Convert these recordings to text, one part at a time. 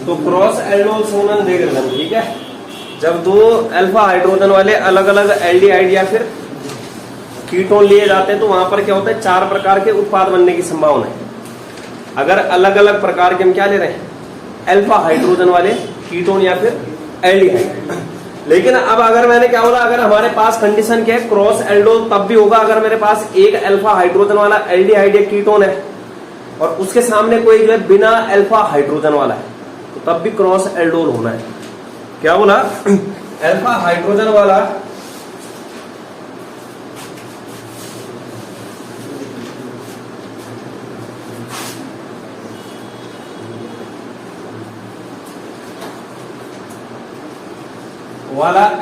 तो cross aldol संघनन देख रहे हैं, ठीक है। जब दो अल्फा हाइड्रोजन वाले अलग अलग एल्डिहाइड या फिर कीटोन लिए जाते हैं तो वहां पर क्या होता है, 4 प्रकार के उत्पाद बनने की संभावना है। अगर अलग अलग प्रकार के हम क्या ले रहे हैं, अल्फा हाइड्रोजन वाले कीटोन या फिर एल्डिहाइड। लेकिन अब अगर मैंने क्या बोला, अगर हमारे पास कंडीशन क्या है, क्रॉस एल्डोल तब भी होगा अगर मेरे पास एक अल्फा हाइड्रोजन वाला एल्डिहाइड या कीटोन है और उसके सामने कोई जो है बिना अल्फा हाइड्रोजन वाला है, तो तब भी क्रॉस एल्डोल होना है। क्या बोला, अल्फा हाइड्रोजन वाला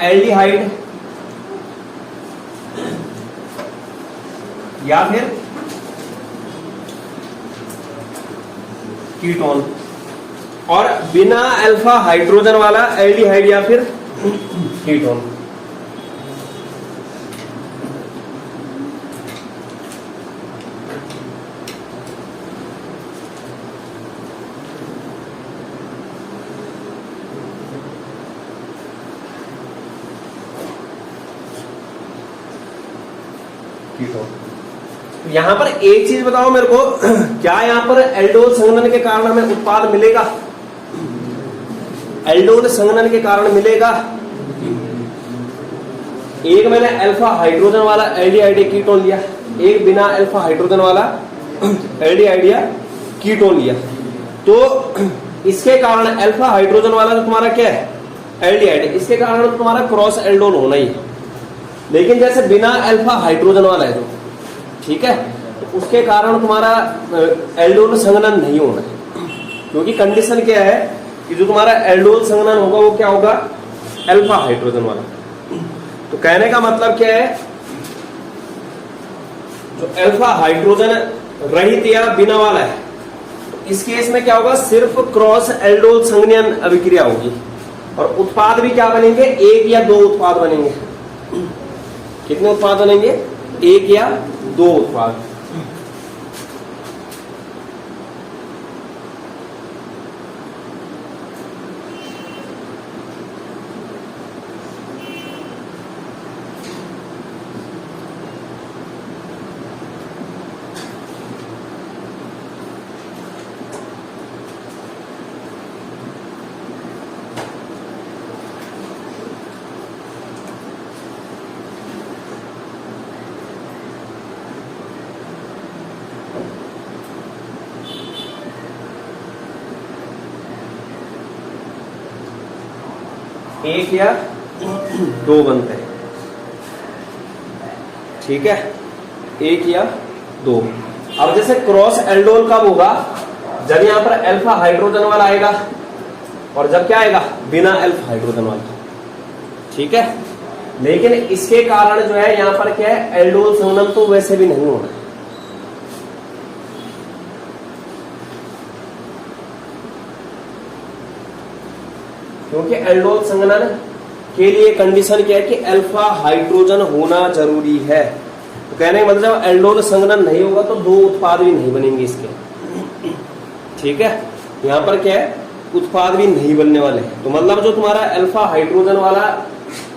एल्डिहाइड या फिर कीटोन और बिना अल्फा हाइड्रोजन वाला एल्डिहाइड या फिर कीटोन। यहां पर एक चीज बताओ मेरे को, क्या यहां पर एल्डोल संघनन के कारण हमें उत्पाद मिलेगा? एल्डोल संघनन के कारण मिलेगा। एक मैंने अल्फा हाइड्रोजन वाला एल्डिहाइड कीटोन लिया, एक बिना अल्फा हाइड्रोजन वाला एल्डिहाइड या कीटोन लिया, तो इसके कारण अल्फा हाइड्रोजन वाला तो तुम्हारा क्या है, एल्डिहाइड, इसके कारण तो तुम्हारा क्रॉस एल्डोल होना ही है। लेकिन जैसे बिना अल्फा हाइड्रोजन वाला है तो ठीक है, तो उसके कारण तुम्हारा एल्डोल संघनन नहीं होना है, क्योंकि कंडीशन क्या है कि जो तुम्हारा एल्डोल संघनन होगा वो क्या होगा, अल्फा हाइड्रोजन वाला। तो कहने का मतलब क्या है, जो अल्फा हाइड्रोजन रहित या बिना वाला है, तो इस केस में क्या होगा, सिर्फ क्रॉस एल्डोल संघनन अभिक्रिया होगी और उत्पाद भी क्या बनेंगे, एक या दो उत्पाद बनेंगे। कितने उत्पाद बनेंगे, एक या दो उत्पाद। एक या दो बनते हैं, ठीक है, एक या दो। अब जैसे क्रॉस एल्डोल कब होगा, जब यहां पर अल्फा हाइड्रोजन वाला आएगा और जब क्या आएगा, बिना अल्फा हाइड्रोजन वाला, ठीक है। लेकिन इसके कारण जो है यहां पर क्या है, एल्डोल संघनन तो वैसे भी नहीं होना है। क्योंकि एल्डोल संघनन के लिए कंडीशन क्या है कि अल्फा हाइड्रोजन होना जरूरी है। तो कहने का मतलब एल्डोल संघनन नहीं होगा तो दो उत्पाद भी नहीं बनेंगे इसके, ठीक है। यहां पर क्या है, उत्पाद भी नहीं बनने वाले। तो मतलब जो तुम्हारा अल्फा हाइड्रोजन वाला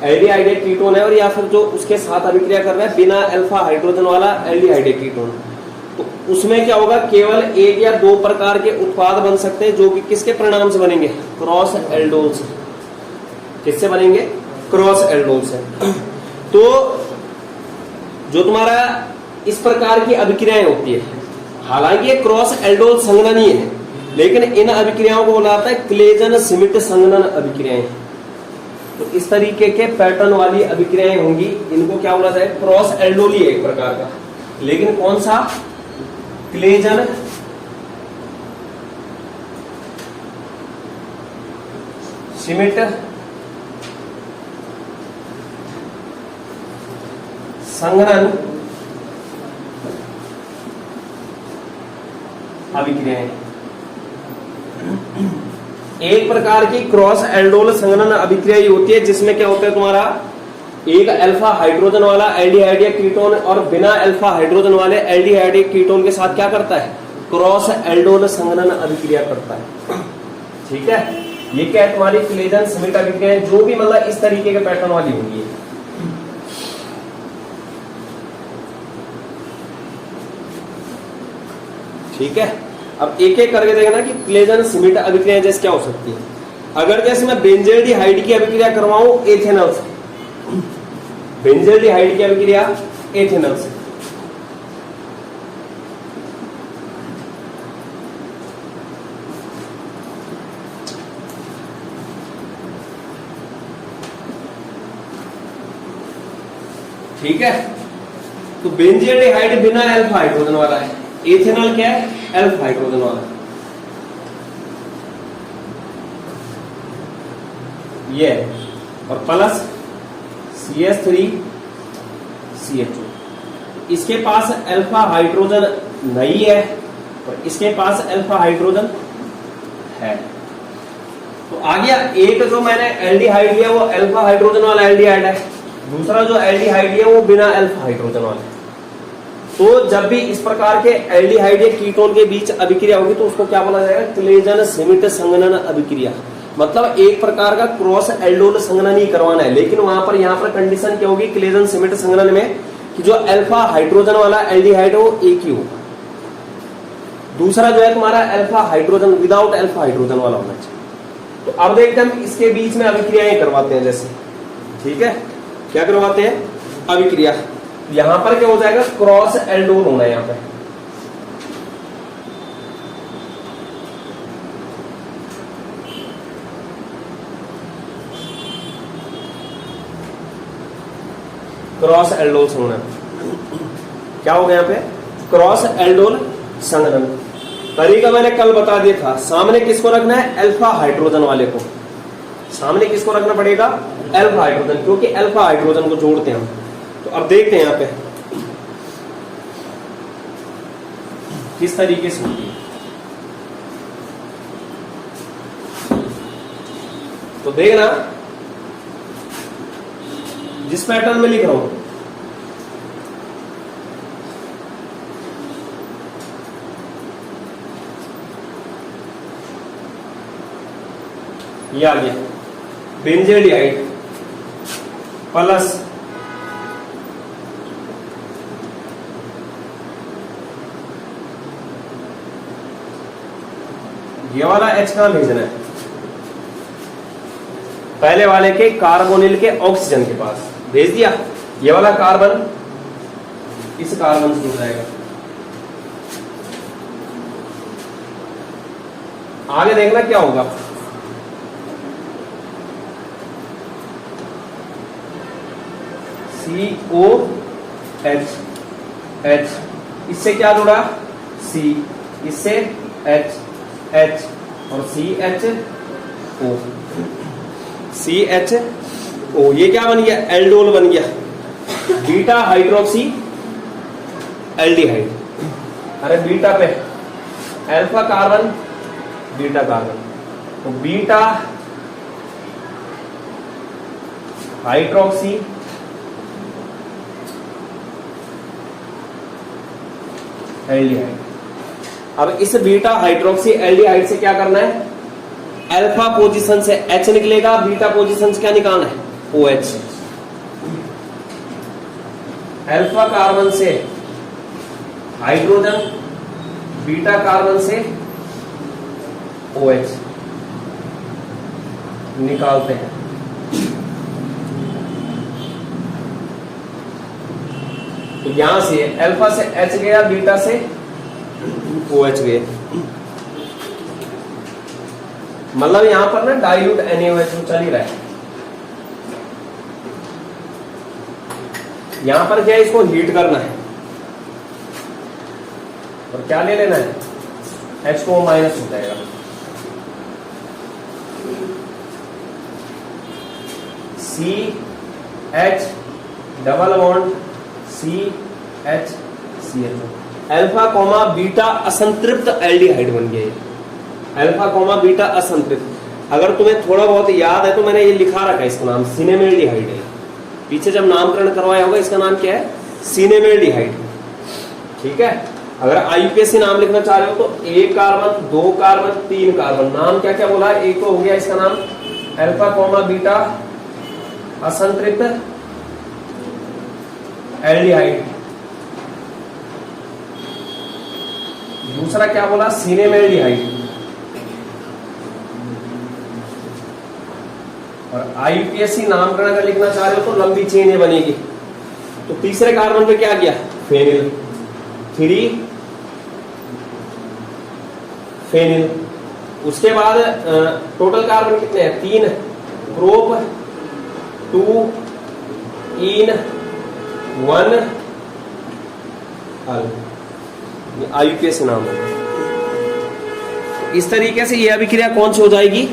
एल्डिहाइड कीटोन है और या फिर जो उसके साथ अभिक्रिया कर रहा है बिना अल्फा हाइड्रोजन वाला एल्डिहाइड कीटोन, तो उसमें क्या होगा, केवल एक या दो प्रकार के उत्पाद बन सकते हैं जो कि किसके परिणाम से बनेंगे, क्रॉस एल्डोल से। किससे बनेंगे, क्रॉस एल्डोल से। तो जो तुम्हारा इस प्रकार की अभिक्रियाएं होती है, हालांकि ये क्रॉस एल्डोल संघनन ही है, लेकिन इन अभिक्रियाओं को बोला जाता है क्लेजन श्मिट संघनन अभिक्रियाएं। तो इस तरीके के पैटर्न वाली अभिक्रियाएं होंगी, इनको क्या बोला जाए, क्रॉस एल्डोल ही है एक प्रकार का, लेकिन कौन सा, क्लेजन श्मिट संघनन अभिक्रियाएं। एक प्रकार की क्रॉस एल्डोल संघनन अभिक्रिया ही होती है जिसमें क्या होता है, तुम्हारा एक अल्फा हाइड्रोजन वाला एल्डिहाइड या कीटोन और बिना अल्फा हाइड्रोजन वाले एल्डिहाइड या कीटोन के साथ क्या करता है, क्रॉस एल्डोल संघनन अभिक्रिया करता है। ठीक है, ये क्या है तुम्हारी क्लेजन स्मिट अभिक्रिया, जो भी मतलब इस तरीके के पैटर्न वाली होंगी। ठीक है, अब एक एक करके देखना कि क्लेजन स्मिट अभिक्रिया जैसे क्या हो सकती है। अगर जैसे मैं बेंजेल्डिहाइड की अभिक्रिया करवाऊं एथेनॉल से, बेंजेल्डिहाइड की अभिक्रिया एथेनॉल से, ठीक है, तो बेंजेल्डिहाइड बिना अल्फा हाइड्रोजन वाला है, एथेनॉल क्या है, अल्फा हाइड्रोजन वाला है। ये और प्लस CH3CH2, इसके पास अल्फा हाइड्रोजन नहीं है और इसके पास अल्फा हाइड्रोजन है। तो आ गया, एक जो मैंने एल्डिहाइड लिया वो अल्फा हाइड्रोजन वाला एल्डिहाइड है, दूसरा जो एल्डिहाइड लिया वो बिना अल्फा हाइड्रोजन वाला है। तो जब भी इस प्रकार के एल्डिहाइड या कीटोन के बीच अभिक्रिया होगी तो उसको क्या बोला जाएगा, क्लेजन स्मिट संघनन अभिक्रिया। मतलब एक प्रकार का क्रॉस एल्डोल संघनन ही करवाना है, लेकिन वहां पर यहाँ पर कंडीशन क्या होगी क्लेजन स्मिट संघनन में कि जो अल्फा हाइड्रोजन वाला एल्डिहाइड हो एक ही होगा, दूसरा जो है तुम्हारा alpha hydrogen without alpha hydrogen वाला होना चाहिए। तो अब देखते हैं हम इसके बीच में अभिक्रियाएं करवाते हैं जैसे, ठीक है, क्या करवाते हैं अभिक्रिया। यहां पर क्या हो जाएगा, क्रॉस एल्डोल होना है यहाँ पे, क्रॉस एल्डोल संघनन। क्या हो गया यहाँ पे, क्रॉस एल्डोल संघनन। तरीका मैंने कल बता दिया था, सामने किसको रखना है, अल्फा हाइड्रोजन वाले को, सामने किसको रखना पड़ेगा, अल्फा हाइड्रोजन, क्योंकि अल्फा हाइड्रोजन को जोड़ते हैं हम। तो अब देखते हैं यहाँ पे किस तरीके से होगी। तो देखना, जिस पैटर्न में लिख रहा हूं, ये आ गया बेंजेल्डिहाइड प्लस ये वाला H कहां भेजना है, पहले वाले के कार्बोनिल के ऑक्सीजन के पास भेज दिया, ये वाला कार्बन इस कार्बन से जुड़ जाएगा। आगे देखना क्या होगा, COH, इससे क्या जुड़ा C, इससे H और CHO, ये क्या बन गया, एल्डोल बन गया, बीटा हाइड्रोक्सी एल्डिहाइड। अरे बीटा पे अल्फा कार्बन बीटा कार्बन, तो बीटा हाइड्रोक्सी एल्डिहाइड। अब इस बीटा हाइड्रोक्सी एल्डिहाइड से क्या करना है, अल्फा पोजीशन से H निकलेगा, बीटा पोजीशन से क्या निकालना है, OH। अल्फा कार्बन से हाइड्रोजन, बीटा कार्बन से OH निकालते हैं। तो यहां से अल्फा से H गया, बीटा से OH गया, मतलब यहां पर ना डाइल्यूट NaOH चल ही रहा है। यहां पर क्या है, इसको हीट करना है और क्या ले लेना है, H2O माइनस हो जाएगा, CH double bond CH alpha comma beta असंतृप्त एल्डिहाइड बन गया, अल्फा कॉमा बीटा असंतृप्त। अगर तुम्हें थोड़ा बहुत याद है तो मैंने ये लिखा रखा है, इसका नाम सिनेमेल्डिहाइड है। पीछे जब नामकरण करवाया होगा इसका नाम क्या है, सिनेमेल्डिहाइड, ठीक है। अगर आईयूपीएसी नाम लिखना चाह रहे हो तो 1 कार्बन 2 कार्बन 3 कार्बन, नाम क्या क्या बोला, एक तो हो गया इसका नाम अल्फा कोमा बीटा असंतृप्त एल्डिहाइड, दूसरा क्या बोला सिनेमेल्डिहाइड, और आईयूपीएसी नामकरण अगर लिखना चाह रहे हो तो लंबी चेन ये बनेगी। तो तीसरे कार्बन पे क्या किया, फेनिल, 3 फेनिल। उसके बाद टोटल कार्बन कितने हैं, 3 प्रोप 2 इन 1 अल, आईयूपीएसी नाम है। इस तरीके से यह अभिक्रिया कौन सी हो जाएगी,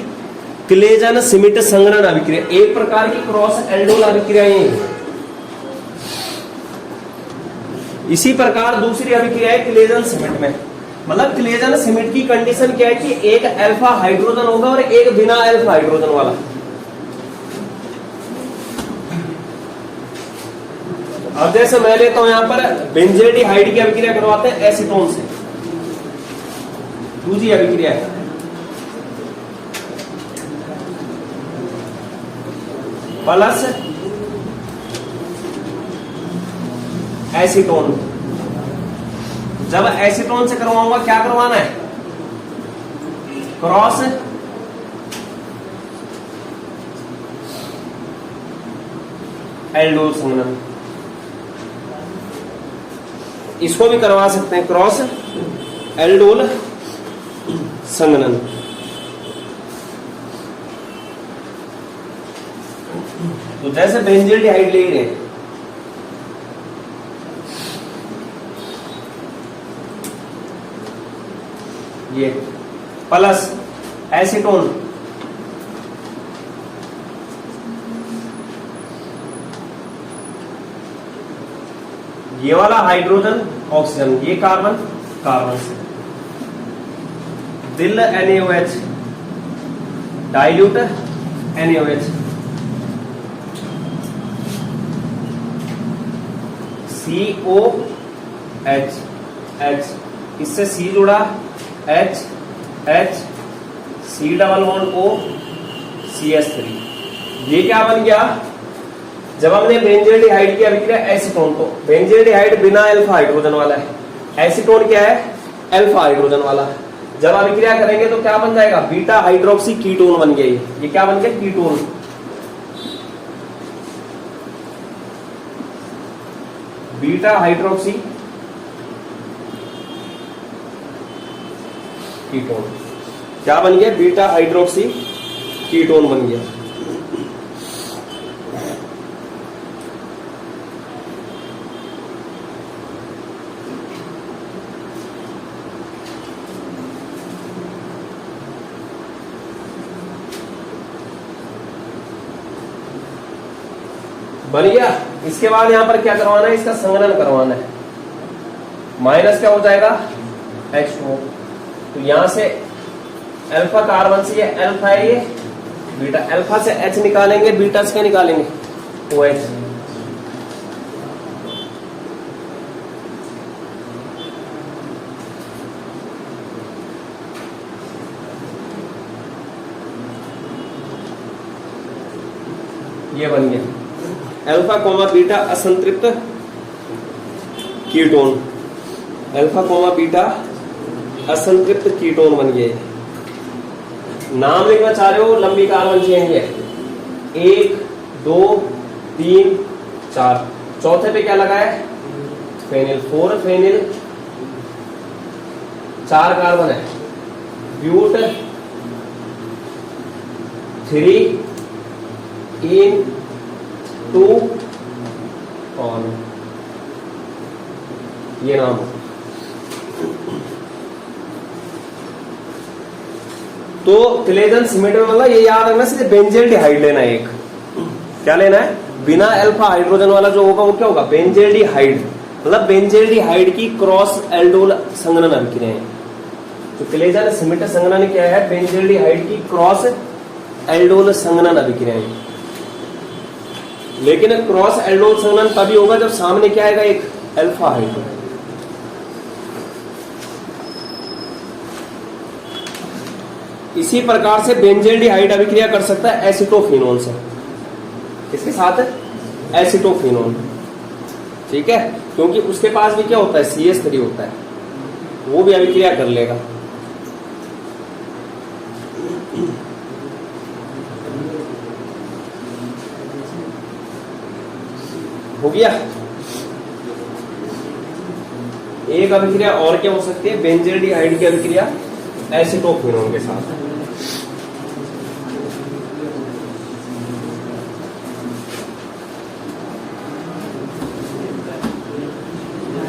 क्लेजन सिमिट संघनन अभिक्रिया, एक प्रकार की क्रॉस एल्डोल अभिक्रियाएं हैं। इसी प्रकार दूसरी अभिक्रिया है क्लेजन सिमिट में, मतलब क्लेजन सिमिट की कंडीशन क्या है कि एक अल्फा हाइड्रोजन होगा और एक बिना अल्फा हाइड्रोजन वाला। अब जैसे मैं लेता हूं यहां पर बेंजेल्डिहाइड की अभिक्रिया करवाते हैं एसीटोन से, दूसरी अभिक्रिया है प्लस एसीटोन। जब एसीटोन से करवाऊंगा क्या करवाना है, क्रॉस एल्डोल संघनन, इसको भी करवा सकते हैं क्रॉस एल्डोल संघनन। तो जैसे बेंजील्डिहाइड ले रहे हैं, ये प्लस एसीटोन, ये वाला हाइड्रोजन ऑक्सीजन, ये कार्बन कार्बन से, दिल NaOH, dilute NaOH, COH H, इससे C जुड़ा H H C double bond O CS3, ये क्या बन गया, जब हमने बेंजील्डिहाइड की अभिक्रिया एसीटोन, तो बेंजील्डिहाइड बिना अल्फा हाइड्रोजन वाला है, एसीटोन क्या है अल्फा हाइड्रोजन वाला। जब अभिक्रिया करेंगे तो क्या बन जाएगा, बीटा हाइड्रोक्सी कीटोन बन गया, ये क्या बन गया कीटोन। बीटा हाइड्रोक्सी कीटोन क्या बन गया, बीटा हाइड्रोक्सी कीटोन बन गया। बन गया। इसके बाद यहां पर क्या करवाना है, इसका संघनन करवाना है, माइनस क्या हो जाएगा H2। तो यहां से अल्फा कार्बन से ये अल्फा है, ये बीटा, अल्फा से H निकालेंगे, बीटा से क्या निकालेंगे OH। ये बन गया अल्फा कोमा बीटा असंतृप्त कीटोन, अल्फा कोमा बीटा असंतृप्त कीटोन बन गए। नाम लिखना चाह रहे हो, लंबी कार्बन चेन है 1 2 3 4, चौथे पे क्या लगा है फेनिल, 4 फेनिल, 4 कार्बन है, ब्यूट 3 इन 2 ऑन, ये नाम। तो क्लेजन सिमेट में मतलब ये याद रखना, सीधे बेंजील्डिहाइड लेना है, एक क्या लेना है, बिना अल्फा हाइड्रोजन वाला जो होगा वो क्या होगा बेंजील्डिहाइड, मतलब बेंजील्डिहाइड की क्रॉस एल्डोल संघनन अभिक्रिया है। तो क्लेजन सिमेट संघनन क्या है, बेंजील्डिहाइड की क्रॉस एल्डोल संघनन अभिक्रिया है। लेकिन क्रॉस एल्डोल संघनन तभी होगा जब सामने क्या आएगा, एक अल्फा हाइड्रोजन। इसी प्रकार से बेंजेल्डिहाइड अभिक्रिया कर सकता है एसिटोफिनोन से। किसके साथ? एसिटोफिनोन। ठीक है, क्योंकि उसके पास भी क्या होता है, CH3 होता है, वो भी अभिक्रिया कर लेगा। हो गया। एक अभिक्रिया और क्या हो सकती है, बेंजेल्डिहाइड की अभिक्रिया एसिटोफिनोन के साथ।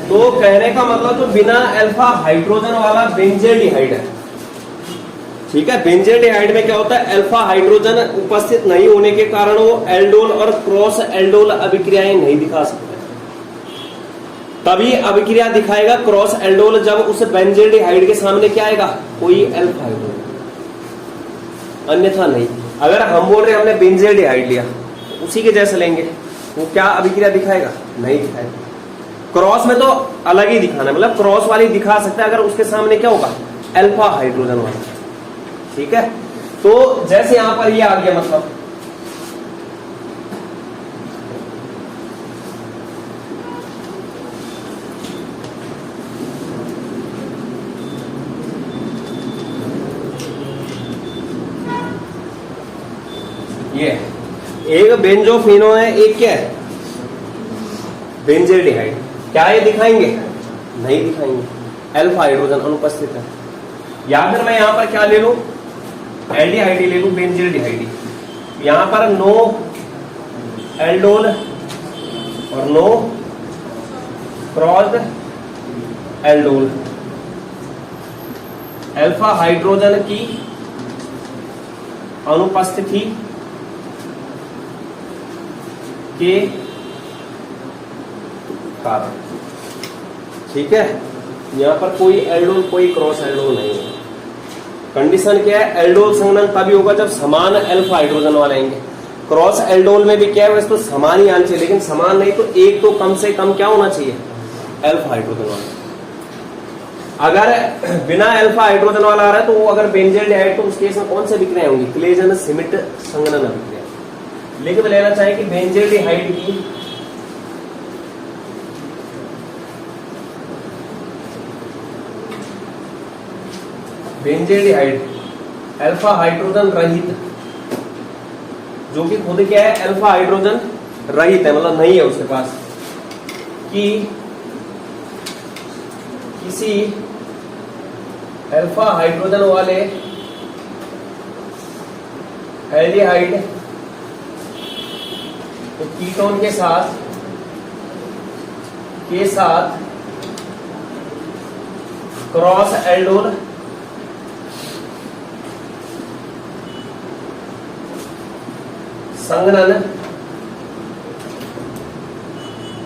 तो कहने का मतलब जो बिना अल्फा हाइड्रोजन वाला बेंजेल्डिहाइड है, ठीक है, बेंजेल्डिहाइड में क्या होता है, अल्फा हाइड्रोजन उपस्थित नहीं होने के कारण वो एल्डोल और क्रॉस एल्डोल अभिक्रियाएं नहीं दिखा सकता। तभी अभिक्रिया दिखाएगा क्रॉस एल्डोल जब उस बेंजेल्डिहाइड के सामने क्या आएगा, कोई अल्फा हाइड्रोजन, अन्यथा नहीं। अगर हम बोल रहे हैं हमने बेंजेल्डिहाइड लिया, उसी के जैसे लेंगे, वो क्या अभिक्रिया दिखाएगा, नहीं दिखाएगा। क्रॉस में तो अलग ही दिखाना, मतलब क्रॉस वाली दिखा सकता है अगर उसके सामने क्या होगा, अल्फा हाइड्रोजन वाला। ठीक है, तो जैसे यहां पर ये आ गया, मतलब ये एक बेंजोफिनोन है, एक क्या है, बेंजेल्डिहाइड। क्या ये दिखाएंगे, नहीं दिखाएंगे, अल्फा हाइड्रोजन अनुपस्थित है। या फिर मैं यहां पर क्या ले लूं, एल्डिहाइड ले लूं, बेंजेल्डिहाइड। यहां पर नो एल्डोल और no cross aldol, alpha hydrogen की अनुपस्थिति के कारण। ठीक है, यहां पर कोई एल्डोल कोई क्रॉस एल्डोल नहीं है। कंडीशन क्या है, एल्डोल संघनन तभी होगा जब समान अल्फा हाइड्रोजन वाले आएंगे। क्रॉस एल्डोल में भी क्या है, वैसे तो समान ही आना चाहिए, लेकिन समान नहीं तो एक तो कम से कम क्या होना चाहिए, अल्फा हाइड्रोजन वाला। अगर बिना अल्फा हाइड्रोजन वाला आ रहा है तो वो अगर बेंजेल्डिहाइड, तो उस केस में कौन सी अभिक्रिया होंगी, क्लेजन सिमिट संघनन अभिक्रिया। लेकिन लेना चाहिए कि बेंजेल्डिहाइड की बेंजेल्डिहाइड अल्फा हाइड्रोजन रहित, जो कि खुद क्या है, अल्फा हाइड्रोजन रहित है, मतलब नहीं है उसके पास, कि किसी अल्फा हाइड्रोजन वाले एल्डिहाइड तो कीटोन के साथ क्रॉस एल्डोल संघनन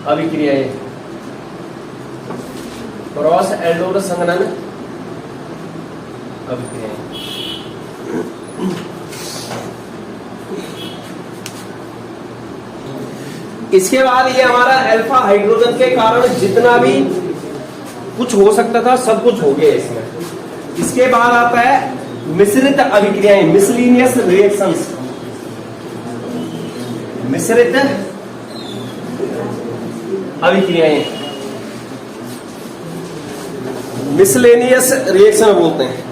अभिक्रियाएं, क्रॉस एल्डोल संघनन अभिक्रियाएं। इसके बाद ये हमारा अल्फा हाइड्रोजन के कारण जितना भी कुछ हो सकता था सब कुछ हो गया इसमें। इसके बाद आता है मिश्रित अभिक्रियाएं, मिसलिनियस रिएक्शंस, मिश्रित अभिक्रियाएं, मिसलेनियस रिएक्शन बोलते हैं।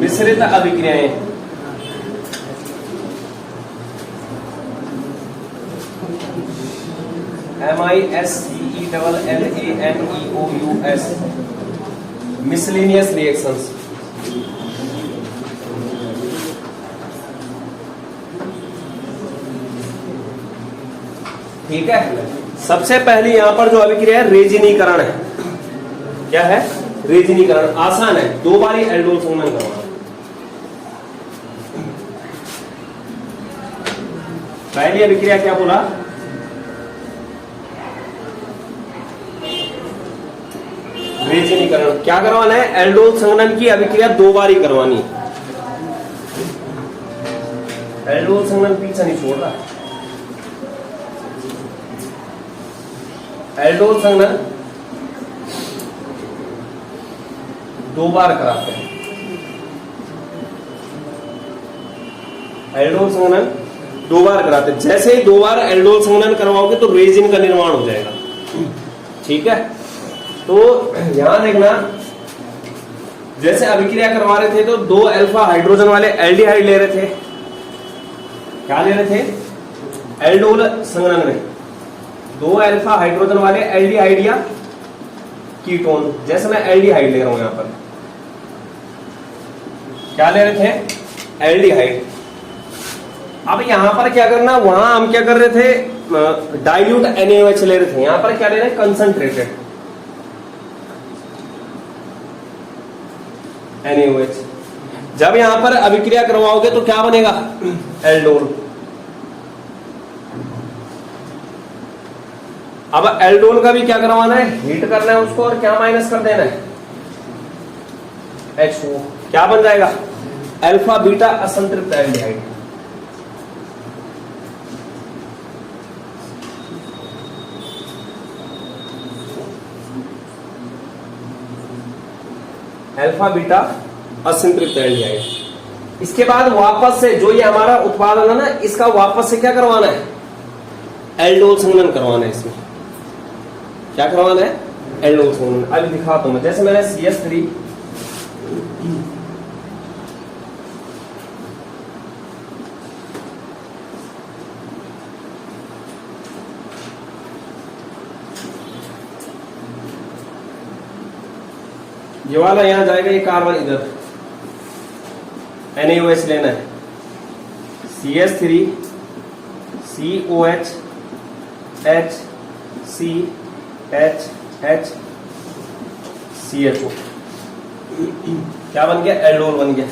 मिश्रित अभिक्रियाएं, MISCELLANEOUS, मिसलेनियस रिएक्शंस। ठीक है, सबसे पहली यहां पर जो अभिक्रिया है रेजिनीकरण है। क्या है, रेजिनीकरण। आसान है, 2 बार एल्डोल संघनन करवाना। पहली अभिक्रिया क्या बोला, रेजिनीकरण। क्या करवाना है, एल्डोल संघनन की अभिक्रिया 2 बार ही करवानी। एल्डोल संघनन पीछा नहीं छोड़ रहा। एल्डोल संघनन 2 बार कराते हैं। एल्डोल संघनन 2 बार कराते हैं। जैसे ही 2 बार एल्डोल संघनन करवाओगे तो रेजिन का निर्माण हो जाएगा। ठीक है, तो यहां देखना, जैसे अभिक्रिया करवा रहे थे तो 2 अल्फा हाइड्रोजन वाले एल्डिहाइड ले रहे थे। क्या ले रहे थे? एल्डोल संघनन में 2 अल्फा हाइड्रोजन वाले एल्डिहाइड या कीटोन। जैसे मैं एल्डिहाइड ले रहा हूं, यहां पर क्या ले रहे थे? एल्डिहाइड। अब यहां पर क्या करना, वहां हम क्या कर रहे थे? डाइल्यूट NaOH ले रहे थे। यहां पर क्या ले रहे हैं? Concentrated NaOH। जब यहां पर अभिक्रिया करवाओगे तो क्या बनेगा? एल्डोल। अब एल्डोल का भी क्या करवाना है? हीट करना है उसको, और क्या माइनस कर देना है? H2O। क्या बन जाएगा? अल्फा बीटा असंतृप्त एल्डिहाइड। अल्फा बीटा असंतृप्त एल्डिहाइड। इसके बाद वापस से जो ये हमारा उत्पादन है ना, इसका वापस से क्या करवाना है? एल्डोल संघनन करवाना है। इसमें क्या करवाना है? एल्डोल संघनन। अभी दिखाता हूं मैं। जैसे मैंने CH3 ये वाला यहां जाएगा, ये कार्बन इधर NaOH लेना है। CH3 COH H C H H CHO। क्या बन गया? एल्डोल बन गया।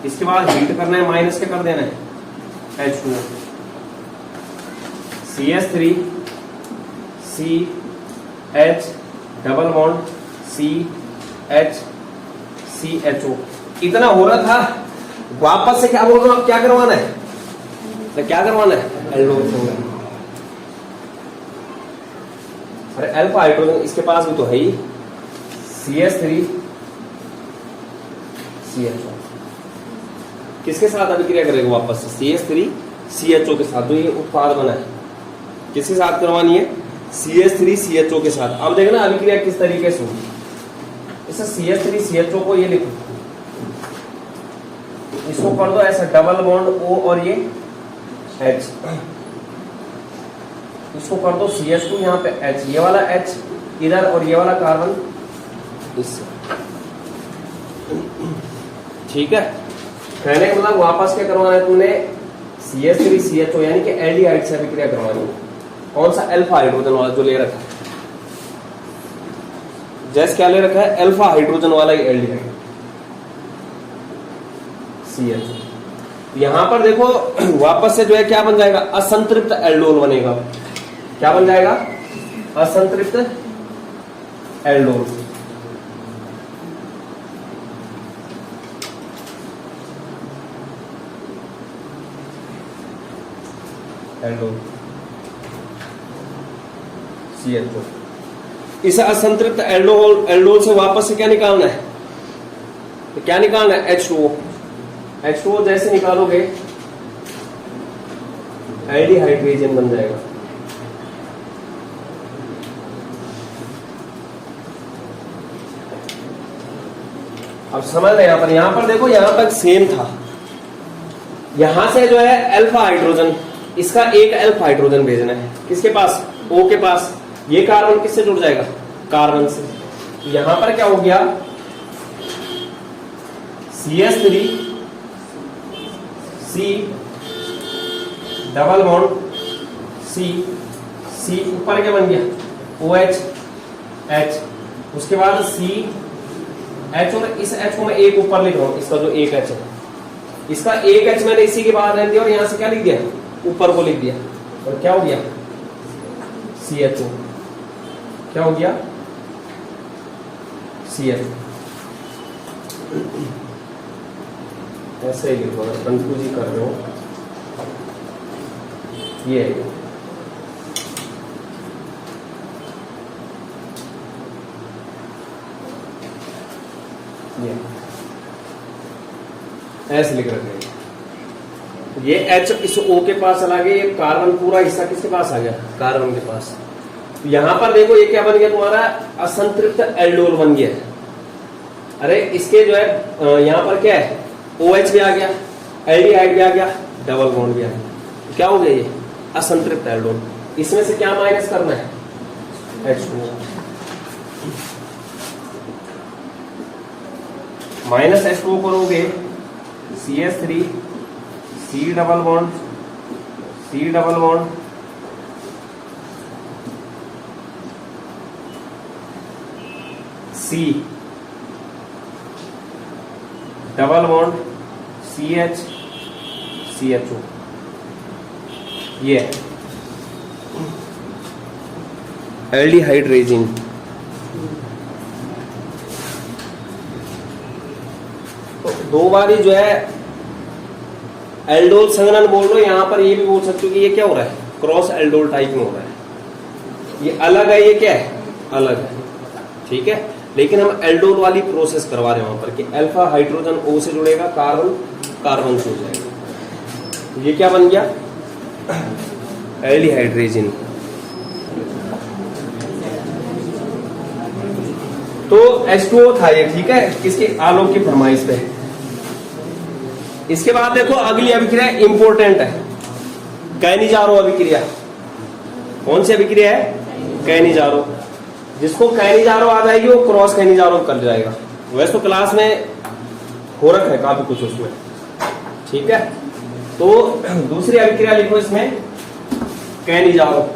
इसके बाद हीट करना है, माइनस क्या कर देना है? H2O। CH3 C H double bond C H CHO। इतना हो रहा था। वापस से क्या बोल रहा हूं? क्या करवाना है? तो क्या करवाना है? एल्डोल संघनन। अरे अल्फा हाइड्रोजन इसके पास भी तो है ही। CH3 CHO किसके साथ अभिक्रिया करेगा? वापस से CH3 CHO के साथ। तो ये उत्पाद बना है, किसके साथ करवानी है? CH3 CHO के साथ। अब देखना अभिक्रिया किस तरीके से होगी। इसे CH3 CHO को ये लिखो, इसको कर दो ऐसा डबल बॉन्ड O और ये H। इसको कर दो CH2, यहाँ पे H, ये वाला H इधर और ये वाला कार्बन इससे। ठीक है, कहने का मतलब वापस क्या करवाना है तुमने? CH3 CHO यानी कि एल्डिहाइड से अभिक्रिया करवानी है। कौन सा? अल्फा हाइड्रोजन वाला जो ले रखा है। जैसे क्या ले रखा है? अल्फा हाइड्रोजन वाला ही एल्डिहाइड CH। यहां पर देखो वापस से जो है क्या बन जाएगा? असंतृप्त एल्डोल बनेगा। क्या बन जाएगा? असंतृप्त एल्डोल। Aldol CHO। इस असंतृप्त एल्डोल से वापस से क्या निकालना है? तो क्या निकालना है? H2O। H2O जैसे निकालोगे एल्डिहाइड रेजिन बन जाएगा। अब समझ रहे यहां पर देखो, यहां पर सेम था। यहां से जो है अल्फा हाइड्रोजन, इसका एक अल्फा हाइड्रोजन भेजना है किसके पास? O के पास। ये कार्बन किससे जुड़ जाएगा? कार्बन से। यहां पर क्या हो गया? CH3 C double bond C ऊपर क्या बन गया? OH H। उसके बाद C H, और इस H को मैं एक ऊपर लिख रहा हूं, इसका जो एक H है, इसका एक H मैंने इसी के बाद रख दिया और यहां से क्या लिख दिया? ऊपर को लिख दिया। और क्या हो गया? CHO। क्या हो गया? CH। ऐसे ही लिखो, कंफ्यूज ही कर रहे हो। ये है ये ऐसे लिख रखे हैं। ये H इस O के पास चला गया, ये कार्बन पूरा हिस्सा किसके पास आ गया, कार्बन के पास। यहां पर देखो ये क्या बन गया तुम्हारा, असंतृप्त एल्डोल बन गया। अरे इसके जो है यहां पर क्या है, OH भी आ गया, एल्डिहाइड भी आ गया, डबल बॉन्ड भी आ गया। तो क्या हो गया ये असंतृप्त एल्डोल। इसमें से क्या माइनस करना है, H2O। माइनस H2O करोगे, CH3 C double bond C double bond C double bond CH CHO। ये एल्डिहाइड रेजिन। तो दो बारी जो है एल्डोल संघनन बोल लो, यहां पर ये भी बोल सकते हो कि ये क्या हो रहा है, क्रॉस एल्डोल टाइप में हो रहा है। ये अलग है, ये क्या है, अलग है, ठीक है। लेकिन हम एल्डोल वाली प्रोसेस करवा रहे हैं वहां पर कि अल्फा हाइड्रोजन O से जुड़ेगा, कार्बन कार्बन से जुड़ जाएगा। ये क्या बन गया, एल्डिहाइड रेजिन। तो H2O था ये, ठीक है, किसके, आलोक की फरमाइश पे। इसके बाद देखो अगली अभिक्रिया इंपोर्टेंट है, कैनिजारो अभिक्रिया। कौन सी अभिक्रिया है, कैनिजारो। जिसको कैनिजारो आ जाएगी वो क्रॉस कैनिजारो कर जाएगा। वैसे तो क्लास में हो रखा है काफी कुछ उसमें, ठीक है। तो दूसरी अभिक्रिया लिखो इसमें, कैनिजारो।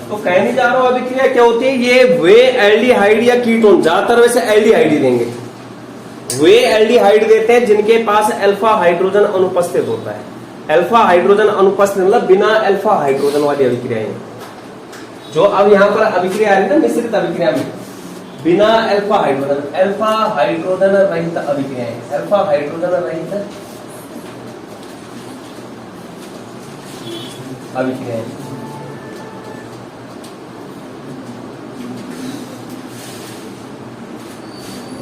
तो कैनिजारो अभिक्रिया क्या होती है, ये वे एल्डिहाइड या कीटोन, ज्यादातर वैसे एल्डिहाइड ही देंगे, वे एल्डिहाइड देते हैं जिनके पास अल्फा हाइड्रोजन अनुपस्थित होता है। अल्फा हाइड्रोजन अनुपस्थित मतलब बिना अल्फा हाइड्रोजन वाली अभिक्रियाएं, जो अब यहां पर अभिक्रिया आ रही है ना मिश्रित अभिक्रिया में, बिना अल्फा हाइड्रोजन रहित अभिक्रियाएं, अल्फा हाइड्रोजन रहित अभिक्रियाएं।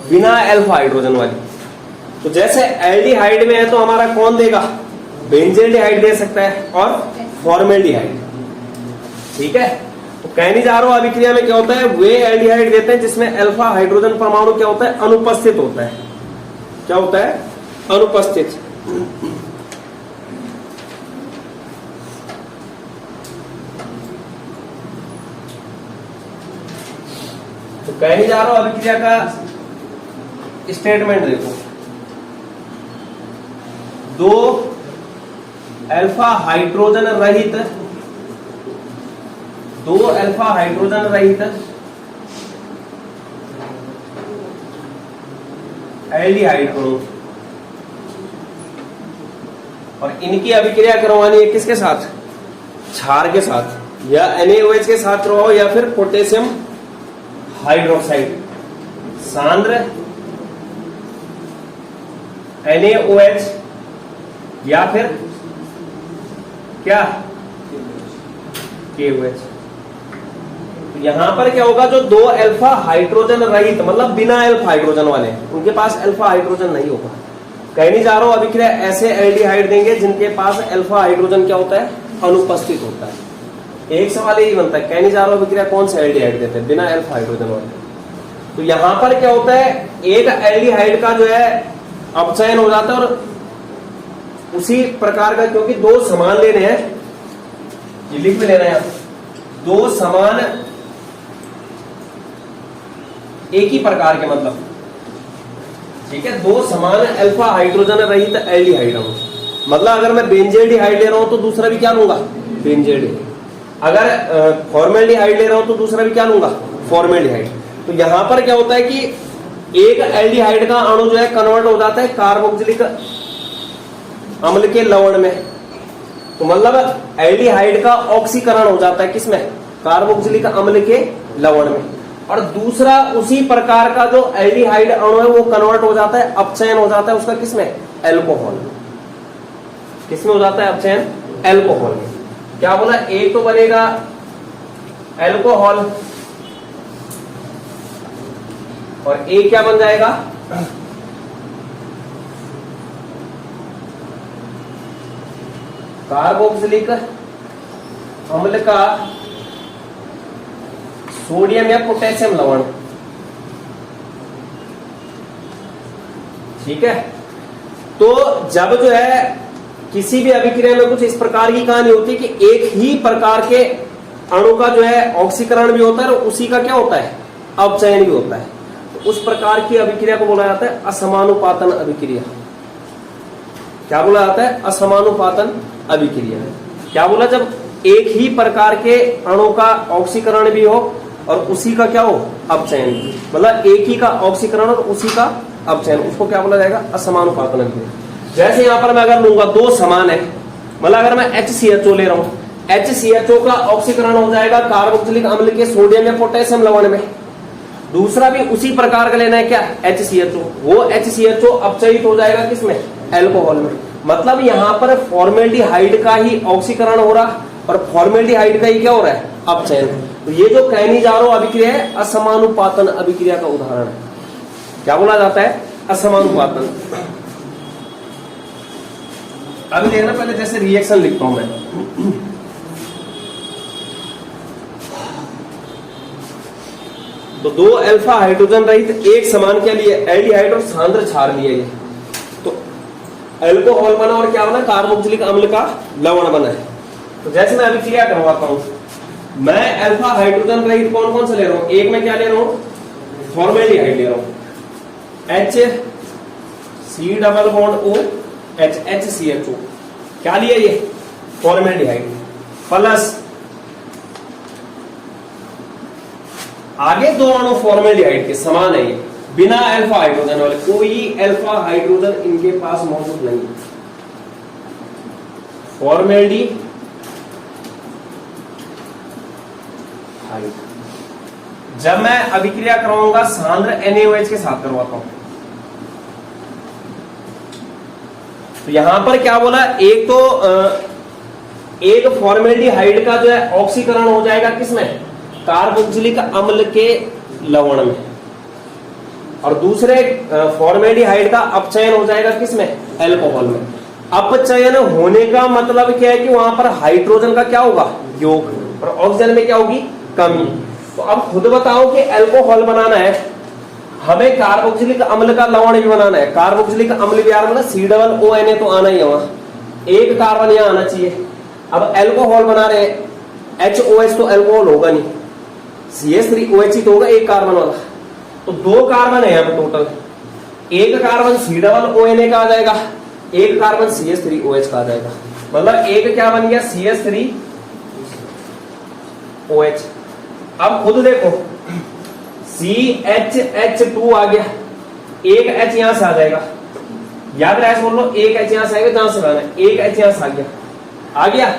बिना अल्फा हाइड्रोजन वाली। तो जैसे एल्डिहाइड में है तो हमारा कौन देगा, बेंजील्डिहाइड दे सकता है और फॉर्मेल्डिहाइड, ठीक है। तो कैनिजारो अभिक्रिया में क्या होता है, वे एल्डिहाइड देते हैं जिसमें अल्फा हाइड्रोजन परमाणु क्या होता है, अनुपस्थित होता है। क्या होता है, अनुपस्थित। तो कैनिजारो अभिक्रिया का स्टेटमेंट देखो, दो अल्फा हाइड्रोजन रहित, दो अल्फा हाइड्रोजन रहित एल्डिहाइड अणु, और इनकी अभिक्रिया करवानी है किसके साथ, क्षार के साथ, या NaOH के साथ करवाओ या फिर पोटेशियम हाइड्रोक्साइड, सांद्र NaOH या फिर क्या, KOH। तो यहां पर क्या होगा, जो दो अल्फा हाइड्रोजन रहित मतलब बिना अल्फा हाइड्रोजन वाले, उनके पास अल्फा हाइड्रोजन नहीं होगा। कैनिजारो अभिक्रिया ऐसे एल्डिहाइड देंगे जिनके पास अल्फा हाइड्रोजन क्या होता है, अनुपस्थित होता है। एक सवाल यही बनता है, कैनिजारो अभिक्रिया कौन सा एल्डिहाइड देते हैं, बिना अल्फा हाइड्रोजन वाले। तो यहां पर क्या होता है, एक एल्डिहाइड का जो है अपचयन हो जाता है, और उसी प्रकार का, क्योंकि दो समान लेने हैं, ये लिख में लेना है, दो समान एक ही प्रकार के, मतलब ठीक है, दो समान अल्फा हाइड्रोजन रहित एल्डिहाइड हूं। मतलब अगर मैं बेंजील्डिहाइड ले रहा हूं तो दूसरा भी क्या लूंगा, बेंजील्डिहाइड। अगर फॉर्मेल्डिहाइड ले रहा हूं तो दूसरा भी क्या लूंगा, फॉर्मेल्डिहाइड। तो यहां पर क्या होता है कि एक एल्डिहाइड का अणु जो है कन्वर्ट हो जाता है कार्बोक्सिलिक अम्ल के लवण में। तो मतलब एल्डिहाइड का ऑक्सीकरण हो जाता है किसमें? कार्बोक्सिलिक अम्ल के लवण में। और दूसरा उसी प्रकार का जो एल्डिहाइड अणु है वो कन्वर्ट हो जाता है, अपचयन हो जाता है उसका किसमें? एल्कोहल में। किसमें हो जाता है अपचयन? एल्कोहल में। क्या बोला? एक तो बनेगा एल्कोहल और एक क्या बन जाएगा? कार्बोक्सिलिक अम्ल का सोडियम या पोटेशियम लवण। ठीक है। तो जब जो है किसी भी अभिक्रिया में कुछ इस प्रकार की कहानी होती है कि एक ही प्रकार के अणु का जो है ऑक्सीकरण भी होता है और उसी का क्या होता है? अपचयन भी होता है। तो उस प्रकार की अभिक्रिया को बोला जाता है असमानुपातन अभिक्रिया। क्या बोला जाता है? असमानुपातन अभिक्रिया। क्या बोला? जब एक ही प्रकार के अणु का ऑक्सीकरण भी हो और उसी का क्या हो? अपचयन भी। मतलब एक ही का ऑक्सीकरण और उसी का अपचयन, उसको क्या बोला जाएगा? असमानुपातन अभिक्रिया। जैसे यहां पर मैं अगर लूंगा दो समान है, मतलब अगर मैं HCHO ले रहा हूं, HCHO का ऑक्सीकरण हो जाएगा कार्बोक्सिलिक अम्ल के सोडियम या पोटेशियम लवण में। दूसरा भी उसी प्रकार का लेना है क्या? HCHO। वो HCHO अपचयित हो जाएगा किसमें? एल्कोहल में। मतलब यहां पर फॉर्मेल्डिहाइड का ही ऑक्सीकरण हो रहा और फॉर्मेल्डिहाइड का ही क्या हो रहा है? अपचयन। तो ये जो कहनी जा रहा अभिक्रिया है असमानुपातन अभिक्रिया का उदाहरण है। क्या बोला जाता है? असमानुपातन। अभी देखना, पहले जैसे रिएक्शन लिखता हूं मैं। तो दो अल्फा हाइड्रोजन रहित एक समान क्या लिए? एल्डिहाइड और सांद्र क्षार लिए। ये तो एल्कोहल बना और क्या बना? कार्बोक्सिलिक अम्ल का लवण बना है। तो जैसे मैं अभिक्रिया करवाता हूं, मैं अल्फा हाइड्रोजन रहित कौन कौन सा ले रहा हूं? एक में क्या ले रहा हूं? फॉर्मेल्डिहाइड ले रहा हूं, HCOO। क्या लिया? ये फॉर्मेल्डिहाइड प्लस आगे दो अणु फॉर्मेल्डिहाइड के समान है, ये बिना अल्फा हाइड्रोजन वाले। कोई अल्फा हाइड्रोजन इनके पास मौजूद नहीं है। फॉर्मेल्डिहाइड। जब मैं अभिक्रिया करवाऊंगा सांद्र NaOH के साथ करवाता हूं, तो यहां पर क्या बोला? एक तो एक फॉर्मेल्डिहाइड का जो है ऑक्सीकरण हो जाएगा किसमें? कार्बोक्सिलिक अम्ल के लवण में। और दूसरे फॉर्मेल्डिहाइड का अपचयन हो जाएगा किसमें? एल्कोहल में। अपचयन होने का मतलब क्या है? कि वहां पर हाइड्रोजन का क्या होगा? योग, और ऑक्सीजन में क्या होगी? कमी। तो अब खुद बताओ कि एल्कोहल बनाना है, हमें कार्बोक्सिलिक अम्ल का लवण भी बनाना है। कार्बोक्सिलिक अम्ल भी यार मतलब COONA तो आना ही है, वहां एक कार्बन यहां आना चाहिए। अब एल्कोहल बना रहे हैं, HOH तो एल्कोहल होगा नहीं, CH3OH ही तो होगा एक कार्बन वाला। तो दो कार्बन है यहाँ पे टोटल। एक कार्बन COONA का आ जाएगा, एक कार्बन CH3OH का आ जाएगा। मतलब एक क्या बन गया? CH3OH। अब खुद देखो, CHH2 आ गया, एक H यहां से आ जाएगा। याद रहा, बोल लो एक H यहां से आएगा, जहां से लाना है। एक H यहां से आ गया,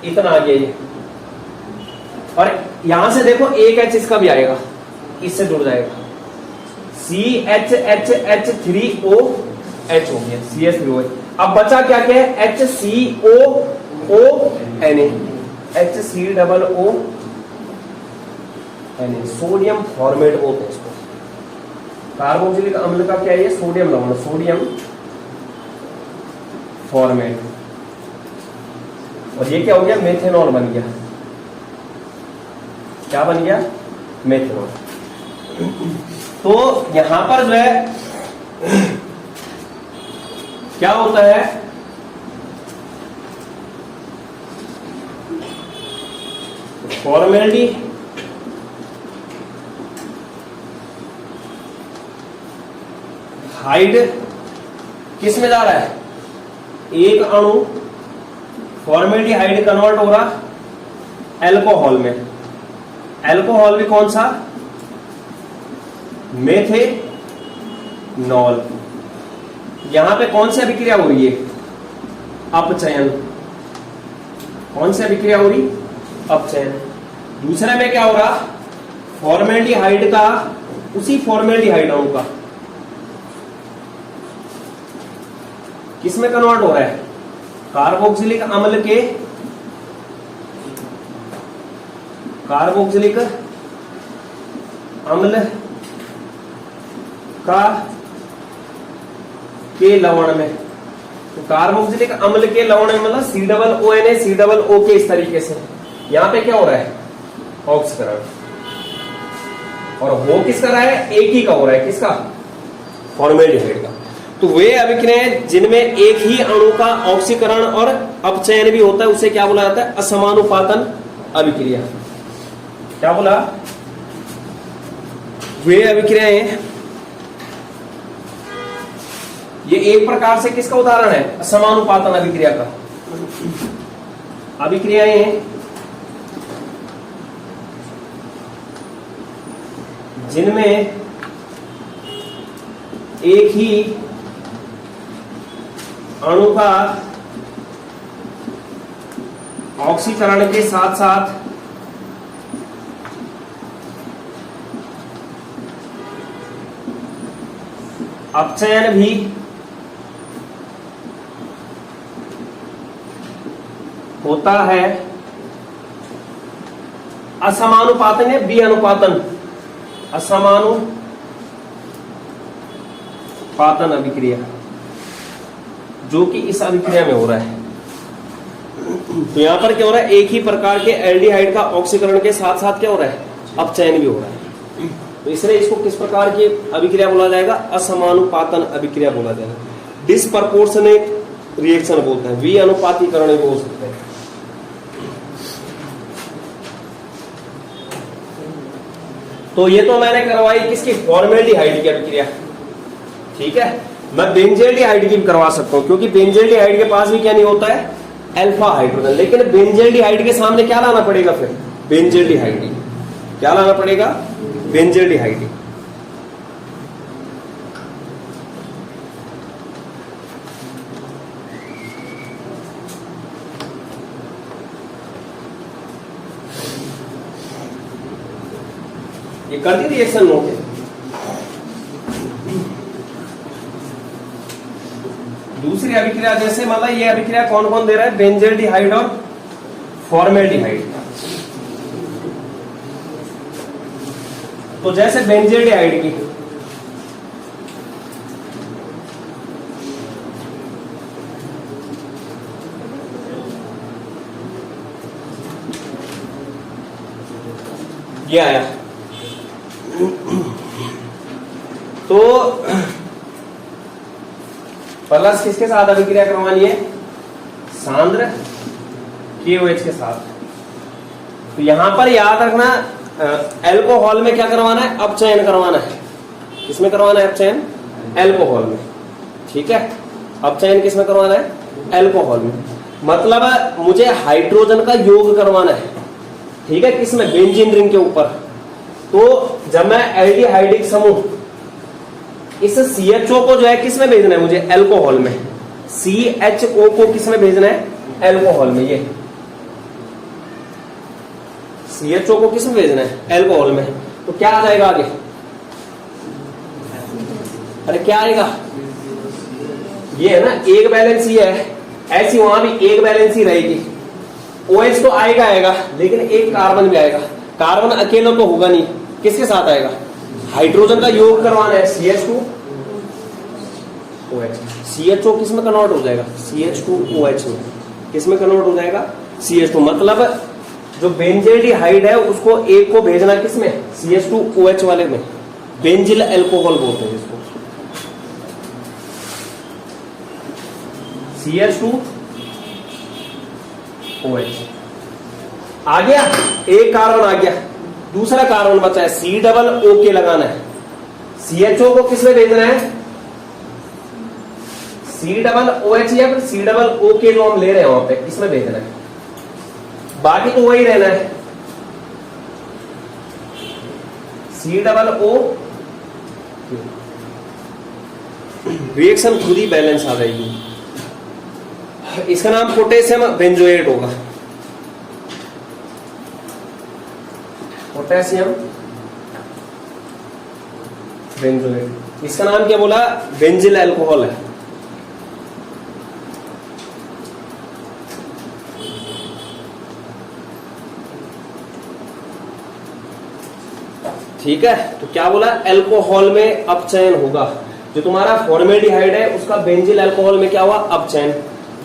इतना आ गया ये। और यहां से देखो एक H इसका भी आएगा, इससे जुड़ जाएगा। CHH3OH हो गया, CH3OH। अब बचा क्या क्या है? HCOONA, HCOONA, सोडियम फॉर्मेट होता है इसको। कार्बोक्सिलिक अम्ल का क्या है? ये सोडियम लवण, सोडियम फॉर्मेट। और ये क्या हो गया? मेथेनॉल बन गया। क्या बन गया? मेथेनॉल। तो यहां पर जो है क्या होता है? फॉर्मेल्डिहाइड किस में जा रहा है? एक अणु फॉर्मेल्डिहाइड कन्वर्ट हो रहा एल्कोहल में। एल्कोहल भी कौन सा? मेथेनॉल। यहां पे कौन सी अभिक्रिया हो रही है? अपचयन। कौन सी अभिक्रिया हो रही? अपचयन। दूसरे में क्या हो रहा? फॉर्मेल्डिहाइड का, उसी फॉर्मेल्डिहाइड अणु का किसमें कन्वर्ट हो रहा है? कार्बोक्सिलिक अम्ल के, कार्बोक्सिलिक अम्ल का के लवण में। तो कार्बोक्सिलिक अम्ल के लवण में मतलब COONA COO के, इस तरीके से यहां पे क्या हो रहा है? ऑक्सीकरण। और हो किसका रहा है? एक ही का हो रहा है। किसका? फॉर्मेल्डिहाइड का। तो वे अभिक्रियाएं जिनमें एक ही अणु का ऑक्सीकरण और अपचयन भी होता है उसे क्या बोला जाता है? असमानुपातन अभिक्रिया। क्या बोला? वे अभिक्रियाएं, ये एक प्रकार से किसका उदाहरण है? असमानुपातन अभिक्रिया का। अभिक्रियाएं जिनमें एक ही अणु का ऑक्सीकरण के साथ साथ अपचयन भी होता है। असमानुपातन है बी अनुपातन, असमानुपातन अभिक्रिया, जो कि इस अभिक्रिया में हो रहा है। तो यहां पर क्या हो रहा है? एक ही प्रकार के एल्डिहाइड का ऑक्सीकरण के साथ साथ क्या हो रहा है? अपचयन भी हो रहा है। तो इसलिए इसको किस प्रकार की अभिक्रिया बोला जाएगा? असमानुपातन अभिक्रिया बोला जाएगा। डिस्प्रपोर्शनेट रिएक्शन बोलते हैं, विअनुपातीकरण भी बोल सकते हैं। तो ये तो मैंने करवाई किसकी? फॉर्मेल्डिहाइड की अभिक्रिया। ठीक है, मैं बेंजेल्डिहाइड की भी करवा सकता हूं, क्योंकि बेंजेल्डिहाइड के पास भी क्या नहीं होता है? Alpha hydrogen. लेकिन बेंजेल्डिहाइड के सामने क्या लाना पड़ेगा फिर? बेंजेल्डिहाइड। क्या लाना पड़ेगा? बेंजेल्डिहाइड। ये कर दी रिएक्शन नोट। दूसरी अभिक्रिया, जैसे मतलब ये अभिक्रिया कौन कौन दे रहा है? बेंजेल्डिहाइड और फॉर्मेल्डिहाइड। तो जैसे बेंजेल्डिहाइड की, ये आया, तो प्लस किसके साथ अभिक्रिया करवानी है? सांद्र KOH के साथ। तो यहां पर याद रखना, अल्कोहल में क्या करवाना है? अपचयन करवाना है। किसमें करवाना है अपचयन? अल्कोहल में। ठीक है, अपचयन किसमें करवाना है? अल्कोहल में। मतलब मुझे हाइड्रोजन का योग करवाना है। ठीक है, किसमें? बेंजीन रिंग के ऊपर। तो जब मैं एल्डिहाइडिक समूह इस CHO को जो है किसमें भेजना है मुझे? अल्कोहल में। CHO को किसमें भेजना है? अल्कोहल में। ये CHO को किसमें भेजना है? अल्कोहल में। तो क्या आ जाएगा आगे? अरे क्या आएगा? ये है ना, एक बैलेंस ही है, ऐसी वहां भी एक बैलेंस ही रहेगी। OH तो आएगा आएगा, लेकिन एक कार्बन भी आएगा। कार्बन अकेला तो होगा नहीं, किसके साथ आएगा? हाइड्रोजन का योग करवाना है, CH2OH। CHO किसमें कन्वर्ट हो जाएगा? CH2OH में। किसमें कन्वर्ट हो जाएगा? CH2। मतलब जो बेंजेल्डिहाइड है उसको एक को भेजना किसमें? CH2OH वाले में। बेंजिल अल्कोहल बोलते हैं इसको। CH2OH आ गया, एक कार्बन आ गया, दूसरा कार्बन बचा है, COO लगाना है। CHO को किसमें भेजना है? COOH या फिर COO जो हम ले रहे हैं वहां पे, इसमें भेजना है। बाकी तो वही रहना है, COO सकती है, रिएक्शन खुद ही बैलेंस आ जाएगी। इसका नाम पोटेशियम बेंजोएट होगा, पोटेशियम बेंजोएट। इसका नाम क्या बोला? बेंजिल अल्कोहल है। ठीक है, तो क्या बोला? अल्कोहल में अपचयन होगा। जो तुम्हारा फॉर्मेल्डिहाइड है उसका बेंजिल अल्कोहल में क्या हुआ? अपचयन।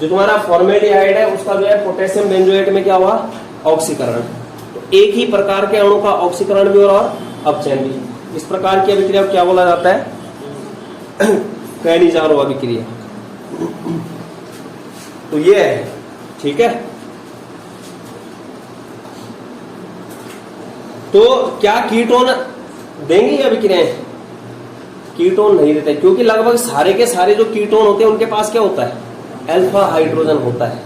जो तुम्हारा फॉर्मेल्डिहाइड है उसका जो है पोटेशियम बेंजोएट में क्या हुआ? ऑक्सीकरण। तो एक ही प्रकार के अणु का ऑक्सीकरण भी और अपचयन भी। इस प्रकार की अभिक्रिया क्या बोला जाता है? कैनिजारो अभिक्रिया। तो ये है, ठीक है। तो क्या कीटोन देंगे ये अभिक्रियाएं? कीटोन नहीं देते, क्योंकि लगभग सारे के सारे जो कीटोन होते हैं उनके पास क्या होता है? अल्फा हाइड्रोजन होता है।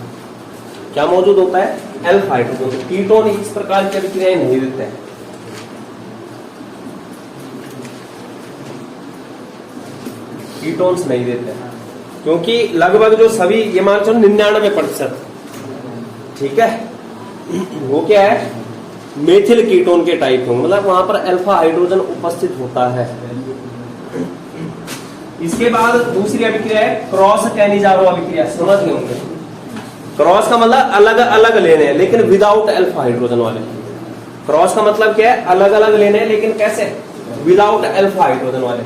क्या मौजूद होता है? Alpha hydrogen. कीटोन इस प्रकार की अभिक्रियाएं नहीं देते हैं। कीटोन्स नहीं देते हैं, क्योंकि लगभग जो सभी, ये मान चलो 99%, ठीक है, वो क्या है? मेथिल कीटोन के टाइप होंगे, मतलब वहां पर अल्फा हाइड्रोजन उपस्थित होता है। इसके बाद दूसरी अभिक्रिया है क्रॉस कैनिजारो अभिक्रिया। समझ गए होंगे? क्रॉस का मतलब अलग अलग लेने हैं लेकिन विदाउट अल्फा हाइड्रोजन वाले। क्रॉस का मतलब क्या है? अलग अलग लेने हैं लेकिन कैसे? विदाउट अल्फा हाइड्रोजन वाले।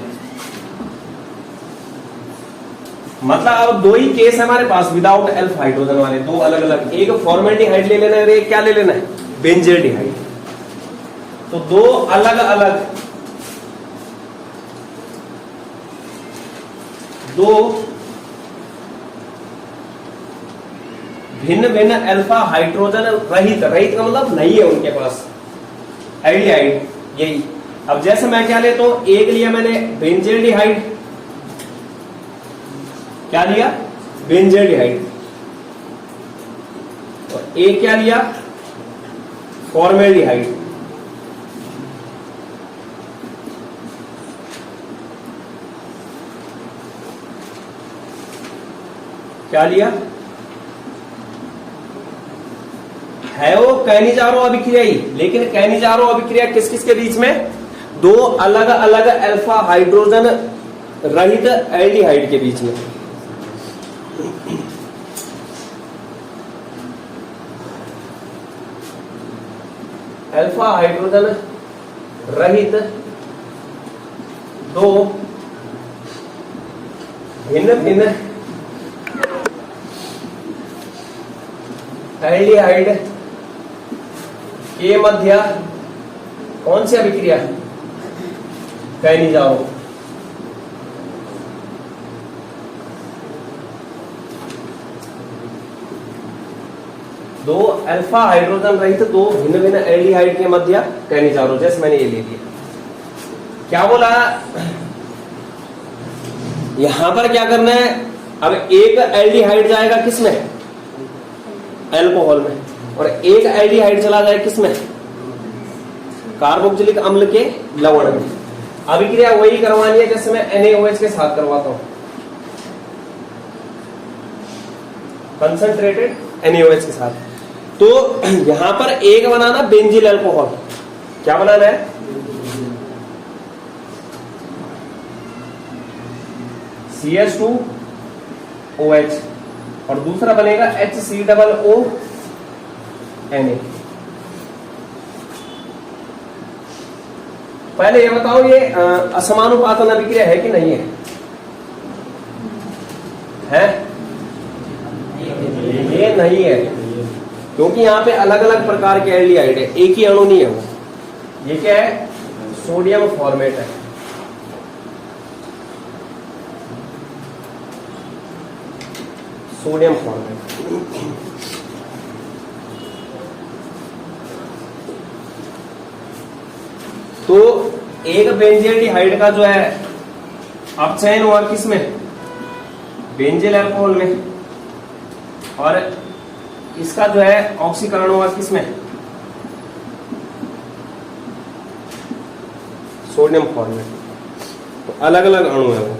मतलब अब दो ही केस है हमारे पास विदाउट अल्फा हाइड्रोजन वाले, दो अलग अलग। एक फॉर्मेल्डिहाइड ले लेना है और एक क्या ले लेना है? बेंजील्डिहाइड। तो दो अलग अलग, दो भिन्न भिन्न अल्फा हाइड्रोजन रहित, रहित का मतलब नहीं है उनके पास, एल्डिहाइड। यही। अब जैसे मैं क्या लेता हूं, एक लिया मैंने बेंजील्डिहाइड, क्या लिया? बेंजील्डिहाइड। और एक क्या लिया? फॉर्मेल्डिहाइड। क्या लिया? है वो कैनिजारो अभिक्रिया ही, लेकिन कैनिजारो अभिक्रिया किस किस के बीच में? दो अलग अलग अल्फा हाइड्रोजन रहित एल्डिहाइड के बीच में। अल्फा हाइड्रोजन रहित दो भिन्न भिन्न एल्डिहाइड के मध्य कौन सी अभिक्रिया? कैनिजारो। दो अल्फा हाइड्रोजन रहित दो भिन्न भिन्न एल्डिहाइड के मध्य कैनिजारो। जैसे मैंने ये ले लिया, क्या बोला? यहां पर क्या करना है? अब एक एल्डिहाइड जाएगा किसमें? अल्कोहल में। और एक एल्डिहाइड चला जाए किसमें? कार्बोक्सिलिक अम्ल के लवण में। अभिक्रिया वही करवानी है जैसे मैं NaOH के साथ करवाता हूं, कंसंट्रेटेड NaOH के साथ। तो यहां पर एक बनाना बेंजिल अल्कोहल। क्या बनाना है? CH2OH। और दूसरा बनेगा HCOONA। पहले ये बताओ, ये असमानुपातन अभिक्रिया है कि नहीं है? है? ये नहीं है, क्योंकि यहां पे अलग अलग प्रकार के एल्डिहाइड है, एक ही अणु नहीं है वो। ये क्या है? सोडियम फॉर्मेट है। Sodium format. तो एक बेंजील्डिहाइड का जो है अपचयन हुआ किसमें? बेंजिल अल्कोहल में। और इसका जो है ऑक्सीकरण हुआ किसमें? Sodium format. तो अलग अलग अणु है वो।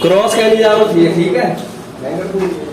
क्रॉस कहनी जा रही ठीक है।